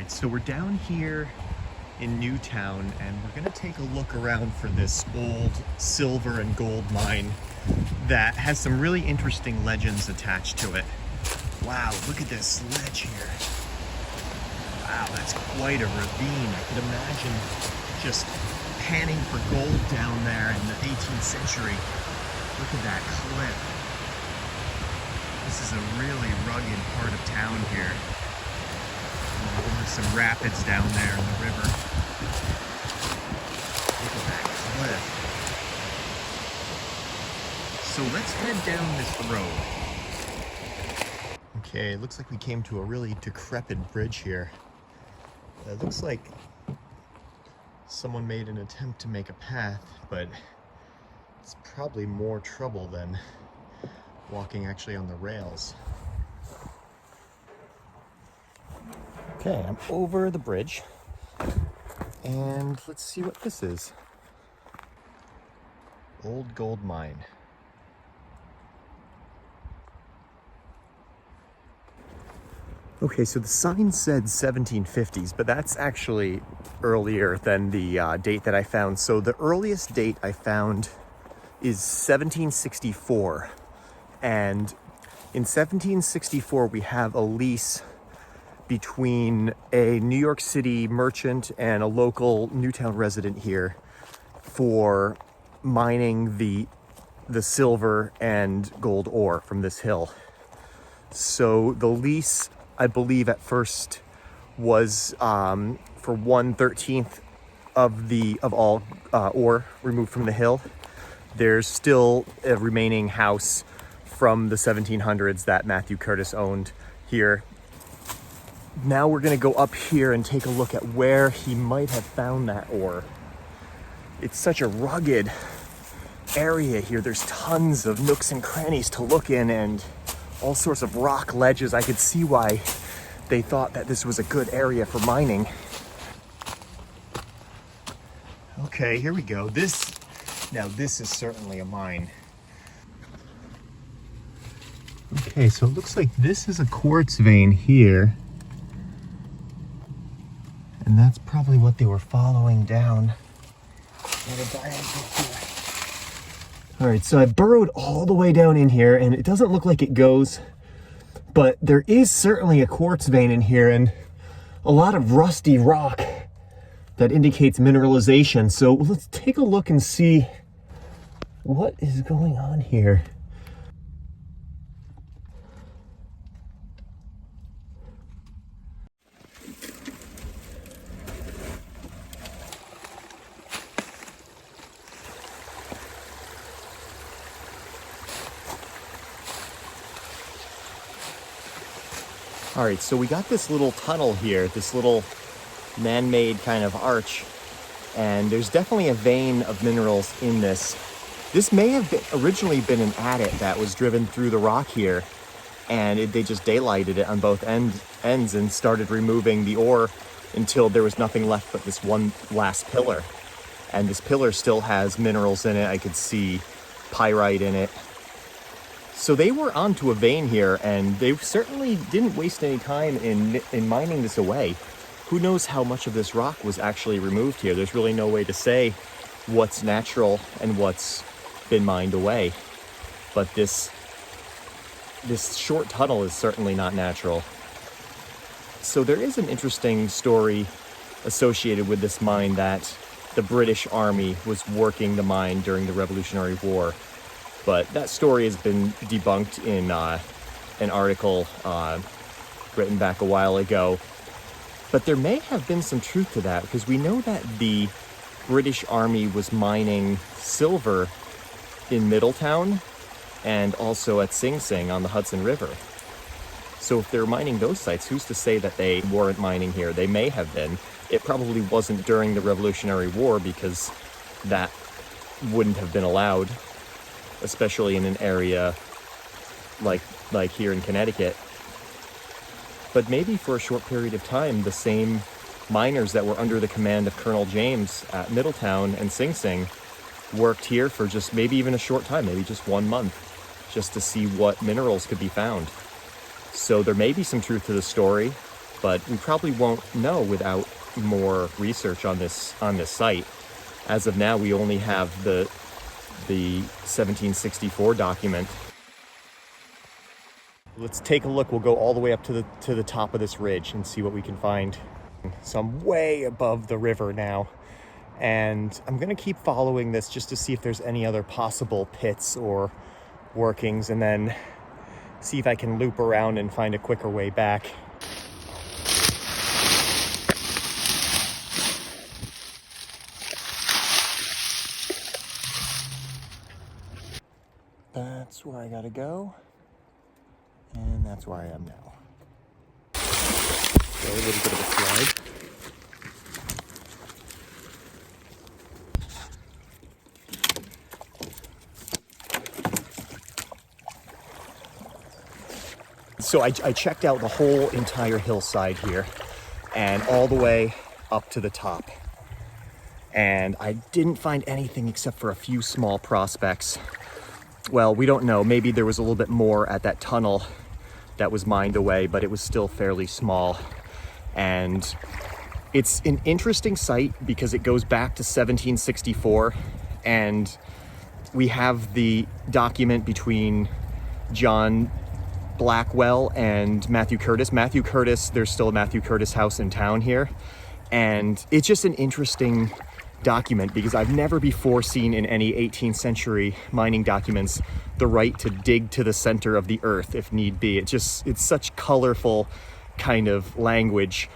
right, so we're down here in Newtown and we're gonna take a look around for this old silver and gold mine that has some really interesting legends attached to it. Wow, look at this ledge here. Wow, that's quite a ravine. I could imagine just panning for gold down there in the 18th century. Look at that cliff. This is a really rugged part of town here. There's some rapids down there in the river. Look at that cliff. So let's head down this road. Okay, it looks like we came to a really decrepit bridge here. It looks like someone made an attempt to make a path, but it's probably more trouble than walking actually on the rails. Okay, I'm over the bridge, and let's see what this is. Old gold mine. Okay, so the sign said 1750s, but that's actually earlier than the date that I found. So the earliest date I found is 1764. And in 1764, we have a lease between a New York City merchant and a local Newtown resident here for mining the silver and gold ore from this hill. So the lease, I believe at first was for 1/13 of all ore removed from the hill. There's still a remaining house from the 1700s that Matthew Curtis owned here. Now we're gonna go up here and take a look at where he might have found that ore. It's such a rugged area here. There's tons of nooks and crannies to look in and all sorts of rock ledges. I could see why they thought that this was a good area for mining. Okay, here we go. Now this is certainly a mine. Okay, so it looks like this is a quartz vein here. And that's probably what they were following down. All right, so I burrowed all the way down in here and it doesn't look like it goes, but there is certainly a quartz vein in here and a lot of rusty rock that indicates mineralization. So let's take a look and see what is going on here. All right, so we got this little tunnel here, this little man-made kind of arch, and there's definitely a vein of minerals in this. This may have originally been an adit that was driven through the rock here, and they just daylighted it on both ends and started removing the ore until there was nothing left but this one last pillar. And this pillar still has minerals in it. I could see pyrite in it. So they were onto a vein here, and they certainly didn't waste any time in mining this away. Who knows how much of this rock was actually removed here? There's really no way to say what's natural and what's been mined away. But this short tunnel is certainly not natural. So there is an interesting story associated with this mine that the British Army was working the mine during the Revolutionary War. But that story has been debunked in an article written back a while ago. But there may have been some truth to that, because we know that the British Army was mining silver in Middletown and also at Sing Sing on the Hudson River. So if they're mining those sites, who's to say that they weren't mining here? They may have been. It probably wasn't during the Revolutionary War, because that wouldn't have been allowed, especially in an area like here in Connecticut. But maybe for a short period of time, the same miners that were under the command of Colonel James at Middletown and Sing Sing worked here for just maybe even a short time, maybe just 1 month, just to see what minerals could be found. So there may be some truth to the story. but we probably won't know without more research on this site. As of now, we only have the 1764 document. Let's take a look. We'll go all the way up to the top of this ridge and see what we can find. So I'm way above the river now, and I'm gonna keep following this just to see if there's any other possible pits or workings, and then see if I can loop around and find a quicker way back. That's where I gotta go, and that's where I am now. Okay, a little bit of a slide. So I checked out the whole entire hillside here and all the way up to the top. And I didn't find anything except for a few small prospects. Well, we don't know. Maybe there was a little bit more at that tunnel that was mined away, but it was still fairly small. And it's an interesting site because it goes back to 1764, and we have the document between John Blackwell and Matthew Curtis. Matthew Curtis, there's still a Matthew Curtis house in town here. And it's just an interesting document because I've never before seen in any 18th century mining documents the right to dig to the center of the earth if need be. It's such colorful kind of language,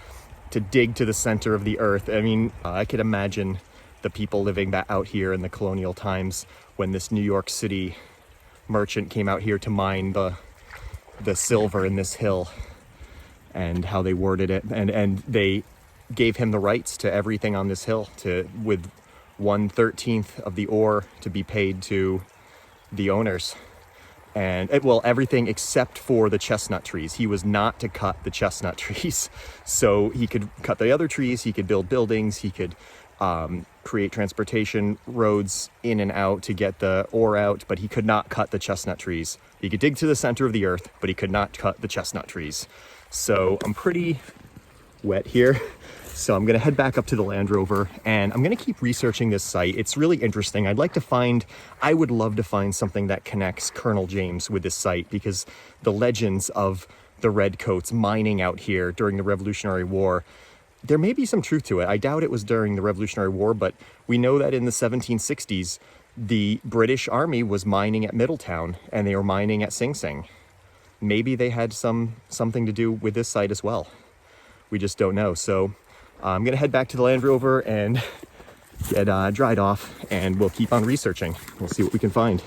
to dig to the center of the earth. I mean, I could imagine the people living out here in the colonial times when this New York City merchant came out here to mine the silver in this hill, and how they worded it, and they gave him the rights to everything on this hill, with 1/13 of the ore to be paid to the owners, and everything except for the chestnut trees. He was not to cut the chestnut trees, so he could cut the other trees, he could build buildings, he could create transportation roads in and out to get the ore out, but he could not cut the chestnut trees. He could dig to the center of the earth, but he could not cut the chestnut trees. So I'm pretty wet here. So I'm gonna head back up to the Land Rover, and I'm gonna keep researching this site. It's really interesting. I would love to find something that connects Colonel James with this site, because the legends of the Redcoats mining out here during the Revolutionary War, there may be some truth to it. I doubt it was during the Revolutionary War, but we know that in the 1760s, the British Army was mining at Middletown, and they were mining at Sing Sing. Maybe they had something to do with this site as well. We just don't know. So I'm gonna head back to the Land Rover and get dried off, and we'll keep on researching. We'll see what we can find.